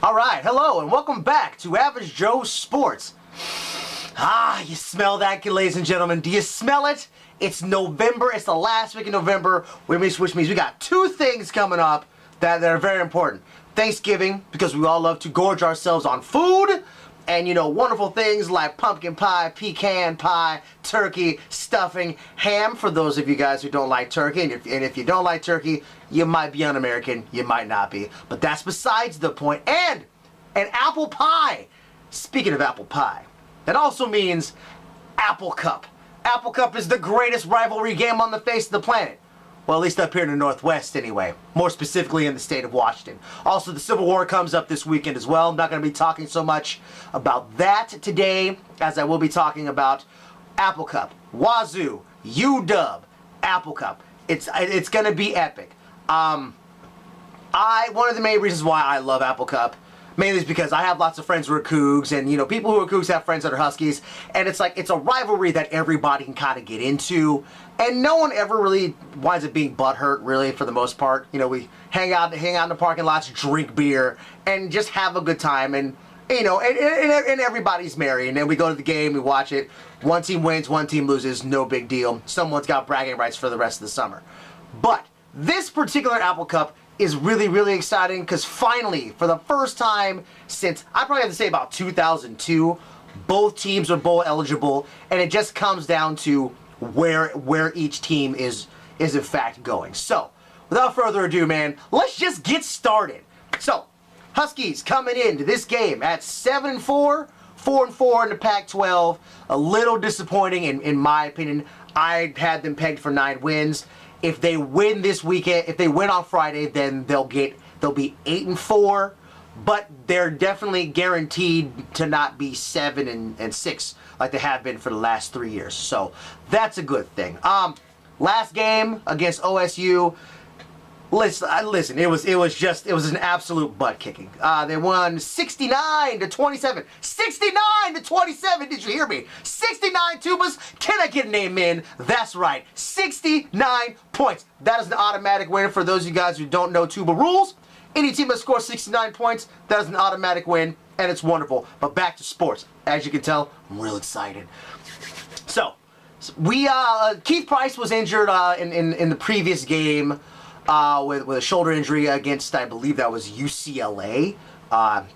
Alright, hello and welcome back to Average Joe Sports. You smell that, ladies and gentlemen. Do you smell it? It's November. It's the last week of November, which means we got two things coming up that are very important. Thanksgiving, because we all love to gorge ourselves on food. And, wonderful things like pumpkin pie, pecan pie, turkey, stuffing, ham for those of you guys who don't like turkey. And if you don't like turkey, you might be un-American, you might not be. But that's besides the point. And an apple pie. Speaking of apple pie, that also means Apple Cup. Apple Cup is the greatest rivalry game on the face of the planet. Well, at least up here in the Northwest anyway. More specifically in the state of Washington. Also, the Civil War comes up this weekend as well. I'm not going to be talking so much about that today as I will be talking about Apple Cup. Wazoo, UW, Apple Cup. It's going to be epic. One of the main reasons why I love Apple Cup mainly is because I have lots of friends who are Cougs, and people who are Cougs have friends that are Huskies, and it's a rivalry that everybody can kind of get into, and no one ever really winds up being butthurt, really, for the most part. We hang out in the parking lots, drink beer, and just have a good time, and everybody's merry, and then we go to the game, we watch it, one team wins, one team loses, no big deal. Someone's got bragging rights for the rest of the summer. But this particular Apple Cup is really, really exciting because finally, for the first time since, I probably have to say about 2002, both teams are bowl eligible, and it just comes down to where each team is in fact going. So, without further ado, man, let's just get started. So, Huskies coming into this game at 7-4, 4-4 in the Pac-12. A little disappointing in my opinion. I had them pegged for 9 wins. If they win this weekend, if they win on Friday, then they'll be 8-4, but they're definitely guaranteed to not be 7-6 like they have been for the last 3 years. So that's a good thing. Last game against OSU. Listen, it was an absolute butt kicking. They won 69-27. 69-27. Did you hear me? 69 tubas. Can I get an amen? That's right. 69 points. That is an automatic win for those of you guys who don't know tuba rules. Any team that scores 69 points, that is an automatic win, and it's wonderful. But back to sports. As you can tell, I'm real excited. So, Keith Price was injured in the previous game. With a shoulder injury against, I believe that was UCLA.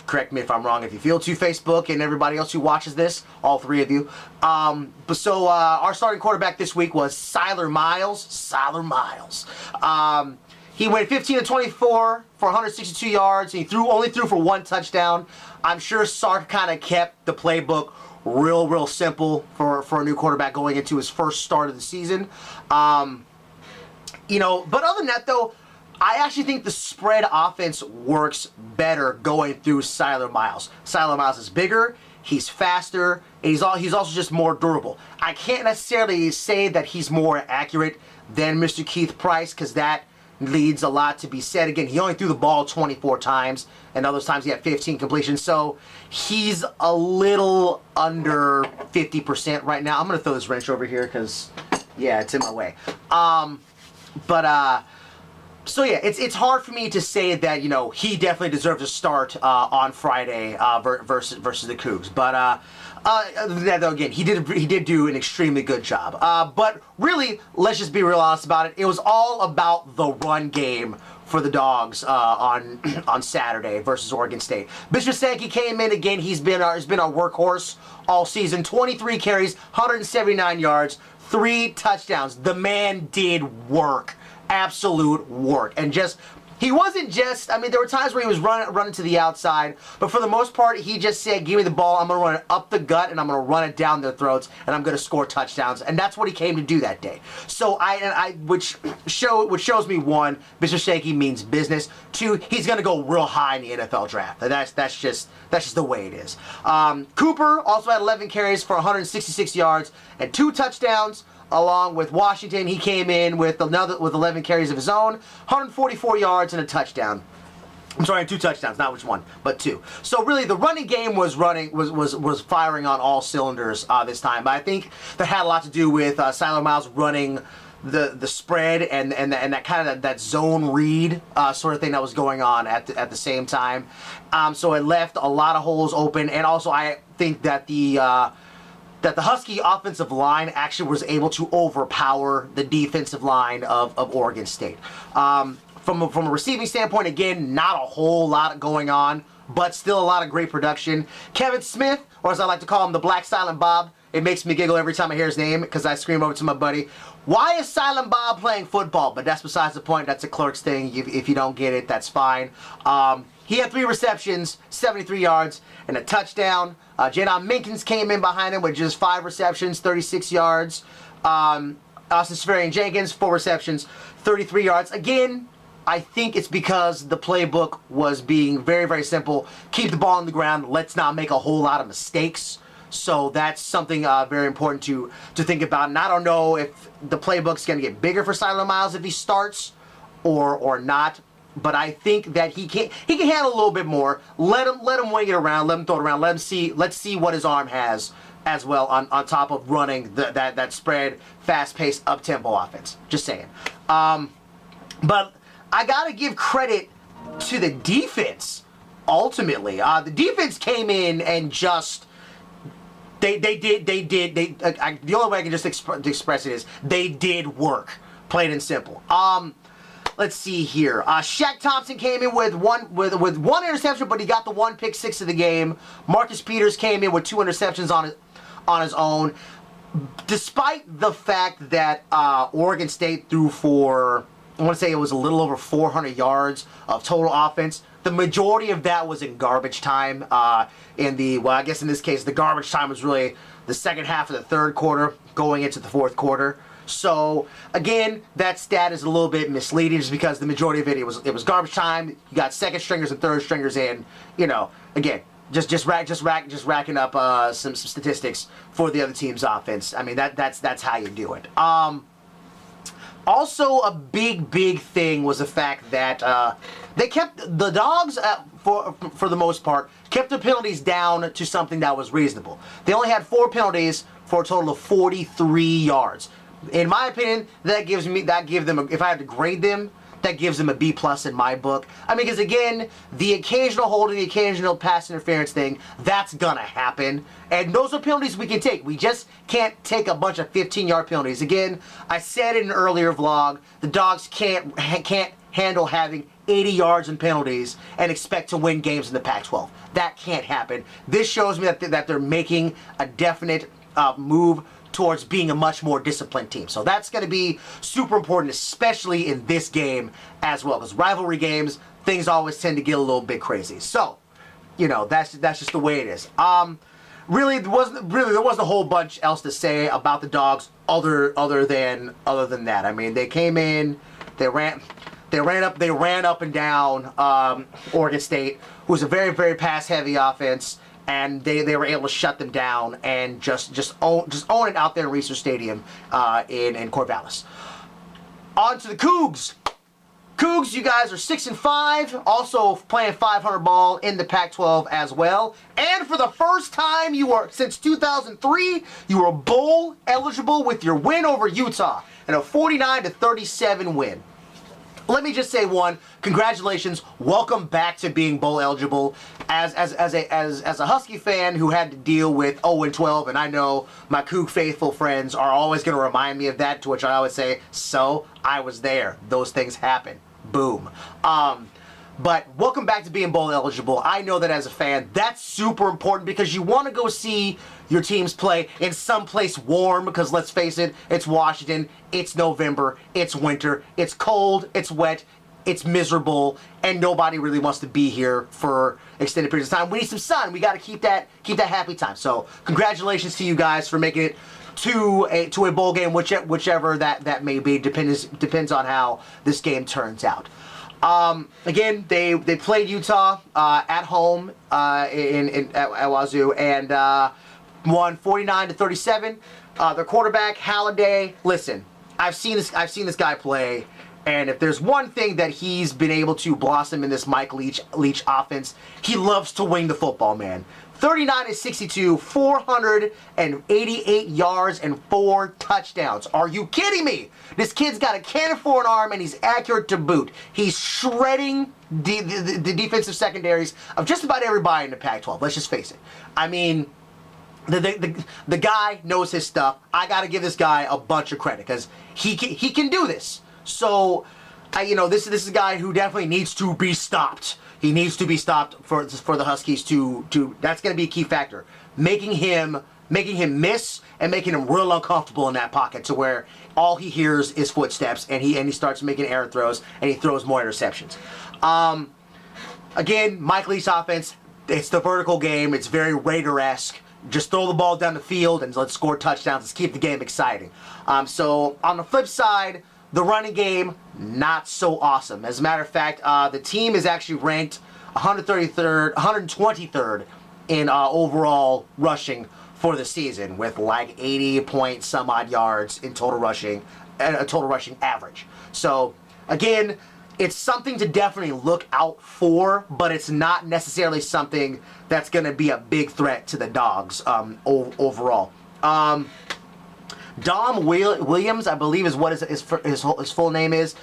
Correct me if I'm wrong if you feel to, Facebook and everybody else who watches this, all 3 of you. Our starting quarterback this week was Siler Miles. He went 15-24 for 162 yards. And he only threw for 1 touchdown. I'm sure Sark kind of kept the playbook real simple for a new quarterback going into his first start of the season. But other than that, though, I actually think the spread offense works better going through Siler Miles. Siler Miles is bigger, he's faster, and he's also just more durable. I can't necessarily say that he's more accurate than Mr. Keith Price, because that leads a lot to be said. Again, he only threw the ball 24 times, and other times he had 15 completions, so he's a little under 50% right now. I'm going to throw this wrench over here because, yeah, it's in my way. So yeah, it's hard for me to say that, he definitely deserves a start on Friday versus the Cougs. But other than that, though, again, he did do an extremely good job. But really, let's just be real honest about it. It was all about the run game for the Dogs on Saturday versus Oregon State. Mr. Sankey came in again. He's been our workhorse all season. 23 carries, 179 yards. 3 touchdowns. The man did work. Absolute work. And he wasn't just, there were times where he was running to the outside, but for the most part, he just said, give me the ball, I'm going to run it up the gut, and I'm going to run it down their throats, and I'm going to score touchdowns. And that's what he came to do that day. So, which shows me, 1, Mr. Sankey means business. 2, he's going to go real high in the NFL draft. That's just the way it is. Cooper also had 11 carries for 166 yards and 2 touchdowns. Along with Washington, he came in with 11 carries of his own, 144 yards and a touchdown. I'm sorry, 2 touchdowns, not which one, but 2. So really, the running game was firing on all cylinders this time. But I think that had a lot to do with Siler Miles running the spread and that kind of that zone read sort of thing that was going on at the same time. So it left a lot of holes open, and also I think that the Husky offensive line actually was able to overpower the defensive line of Oregon State. From a receiving standpoint, again, not a whole lot going on, but still a lot of great production. Kevin Smith, or as I like to call him, the Black Silent Bob. It makes me giggle every time I hear his name because I scream over to my buddy, "Why is Silent Bob playing football?" But that's besides the point. That's a Clerks thing. If you don't get it, that's fine. He had 3 receptions, 73 yards, and a touchdown. Jadon Minkins came in behind him with just 5 receptions, 36 yards. Austin Seferian-Jenkins, 4 receptions, 33 yards. Again, I think it's because the playbook was being very, very simple. Keep the ball on the ground. Let's not make a whole lot of mistakes. So that's something very important to think about. And I don't know if the playbook's going to get bigger for Silent Miles if he starts or not. But I think that he can handle a little bit more. Let him wing it around. Let him throw it around. Let's see what his arm has as well on top of running that spread, fast-paced, up-tempo offense. Just saying. But I gotta give credit to the defense. Ultimately, the defense came in and just the only way I can just express it is they did work, plain and simple. Let's see here. Shaq Thompson came in with one interception, but he got the 1 pick 6 of the game. Marcus Peters came in with 2 interceptions on his own. Despite the fact that Oregon State threw for, I want to say it was a little over 400 yards of total offense, the majority of that was in garbage time. I guess in this case, the garbage time was really the second half of the third quarter going into the fourth quarter. So again, that stat is a little bit misleading just because the majority of it was garbage time. You got second stringers and third stringers in. Again, just racking up some statistics for the other team's offense. I mean that's how you do it. Also, a big thing was the fact that they kept the Dogs, for the most part, kept the penalties down to something that was reasonable. They only had 4 penalties for a total of 43 yards. In my opinion, that gives them, if I had to grade them, that gives them a B+ in my book. I mean, because again, the occasional holding, the occasional pass interference thing, that's gonna happen. And those are penalties we can take. We just can't take a bunch of 15-yard penalties. Again, I said in an earlier vlog, the Dogs can't handle having 80 yards in penalties and expect to win games in the Pac-12. That can't happen. This shows me that they're making a definite move towards being a much more disciplined team. So that's going to be super important, especially in this game as well, because rivalry games, things always tend to get a little bit crazy. So, that's just the way it is. Really, there wasn't a whole bunch else to say about the Dogs other than that. I mean, they came in, they ran up and down Oregon State, who's a very, very pass-heavy offense. And they were able to shut them down and just own it out there in Research Stadium in Corvallis. On to the Cougs. Cougs, you guys are 6-5, also playing 500 ball in the Pac-12 as well. And for the first time since 2003, you were bowl eligible with your win over Utah and a 49-37 win. Let me just say congratulations, welcome back to being bowl eligible. As a Husky fan who had to deal with 0-12, and I know my Coug faithful friends are always going to remind me of that, to which I always say, so I was there. Those things happen. Boom. But welcome back to being bowl eligible. I know that as a fan, that's super important because you want to go see your teams play in someplace warm because let's face it, it's Washington, it's November, it's winter, it's cold, it's wet, it's miserable, and nobody really wants to be here for extended periods of time. We need some sun. We got to keep that happy time. So congratulations to you guys for making it to a bowl game, whichever that may be. Depends on how this game turns out. Again, they played Utah at home at Wazoo and won 49-37. Their quarterback Halliday. Listen, I've seen this guy play, And if there's one thing that he's been able to blossom in this Mike Leach offense, he loves to wing the football, man. 39-62, 488 yards and 4 touchdowns. Are you kidding me? This kid's got a cannon for an arm and he's accurate to boot. He's shredding the defensive secondaries of just about everybody in the Pac-12. Let's just face it. I mean, the guy knows his stuff. I got to give this guy a bunch of credit because he can do this. So, this is a guy who definitely needs to be stopped. He needs to be stopped for the Huskies to that's going to be a key factor. Making him miss and making him real uncomfortable in that pocket to where all he hears is footsteps and he starts making error throws and he throws more interceptions. Again, Mike Leach's offense, it's the vertical game. It's very Raider-esque. Just throw the ball down the field and let's score touchdowns. Let's keep the game exciting. So on the flip side, the running game, not so awesome. As a matter of fact, the team is actually ranked 123rd in overall rushing for the season with like 80 point some odd yards in total rushing, a total rushing average. So again, it's something to definitely look out for, but it's not necessarily something that's going to be a big threat to the Dogs overall. Dom Williams, I believe, is what his full name is.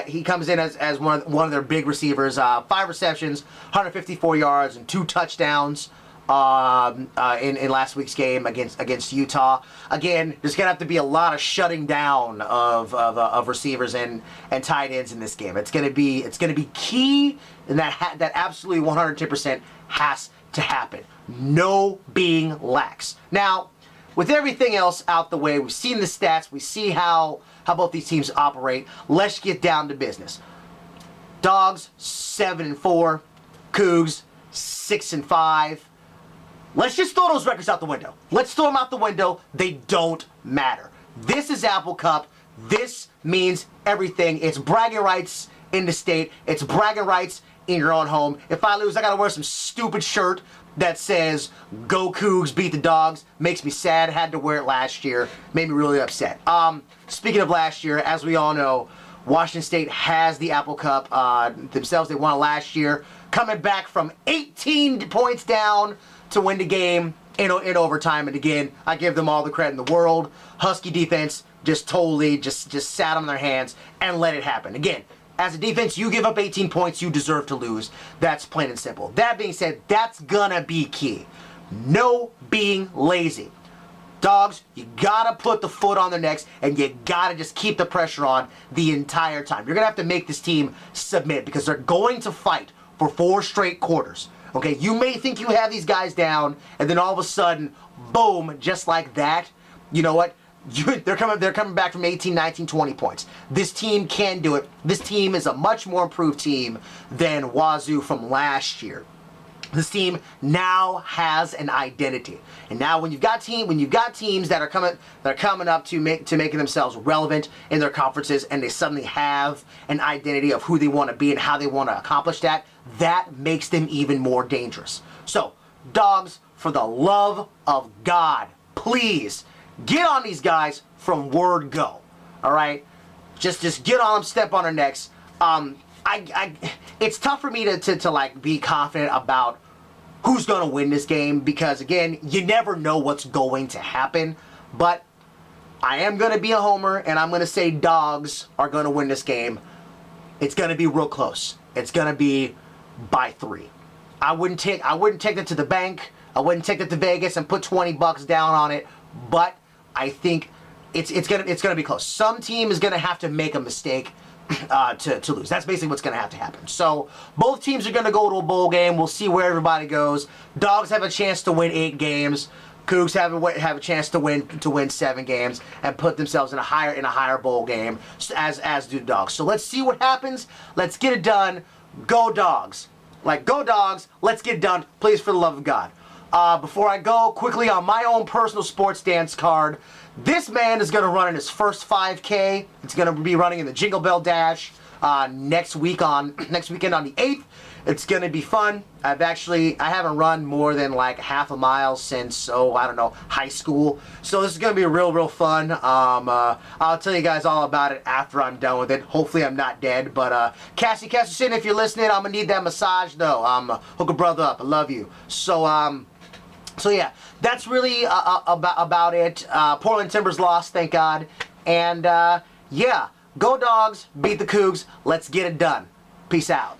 He comes in as one of their big receivers. 5 receptions, 154 yards, and 2 touchdowns in last week's game against Utah. Again, there's gonna have to be a lot of shutting down of receivers and tight ends in this game. It's gonna be key, and that absolutely 110% has to happen. No being lax. Now, with everything else out the way, we've seen the stats, we see how both these teams operate. Let's get down to business. Dogs 7-4, Cougs 6-5. Let's just throw those records out the window. Let's throw them out the window. They don't matter. This is Apple Cup. This means everything. It's bragging rights in the state. It's bragging rights in your own home. If I lose, I gotta wear some stupid shirt that says "Go Cougs, beat the Dogs." Makes me sad. Had to wear it last year. Made me really upset. Speaking of last year, as we all know, Washington State has the Apple Cup themselves. They won it last year, coming back from 18 points down to win the game in overtime. And again, I give them all the credit in the world. Husky defense just totally just sat on their hands and let it happen. Again, as a defense, you give up 18 points, you deserve to lose. That's plain and simple. That being said, that's gonna be key. No being lazy. Dogs, you gotta put the foot on their necks and you gotta just keep the pressure on the entire time. You're gonna have to make this team submit because they're going to fight for 4 straight quarters. Okay, you may think you have these guys down and then all of a sudden, boom, just like that, you know what? They're coming back from 18, 19, 20 points. This team can do it. This team is a much more improved team than Wazoo from last year. This team now has an identity, and now when you've got teams that are coming up to making themselves relevant in their conferences, and they suddenly have an identity of who they want to be and how they want to accomplish that, that makes them even more dangerous. So, Dogs, for the love of God, please get on these guys from word go. All right, just get on them, step on their necks. It's tough for me to like be confident about who's going to win this game because again, you never know what's going to happen. But I am going to be a homer and I'm going to say Dogs are going to win this game. It's going to be real close. It's going to be by 3. I wouldn't take that to the bank. I wouldn't take that to Vegas and put $20 down on it. But I think it's gonna be close. Some team is gonna have to make a mistake to lose. That's basically what's gonna have to happen. So both teams are gonna go to a bowl game. We'll see where everybody goes. Dogs have a chance to win 8 games. Cougs have a chance to win 7 games and put themselves in a higher bowl game as do the Dogs. So let's see what happens. Let's get it done. Go Dogs! Like go Dogs! Let's get it done. Please, for the love of God. Before I go, quickly on my own personal sports dance card, this man is going to run in his first 5K. It's going to be running in the Jingle Bell Dash next weekend on the 8th. It's gonna be fun. I haven't run more than like half a mile since, I don't know, high school. So this is gonna be real fun. I'll tell you guys all about it after I'm done with it. Hopefully I'm not dead, but Cassie, if you're listening, I'm gonna need that massage though. Hook a brother up. I love you. So yeah, that's really about it. Portland Timbers lost, thank God. And yeah, go Dogs, beat the Cougs. Let's get it done. Peace out.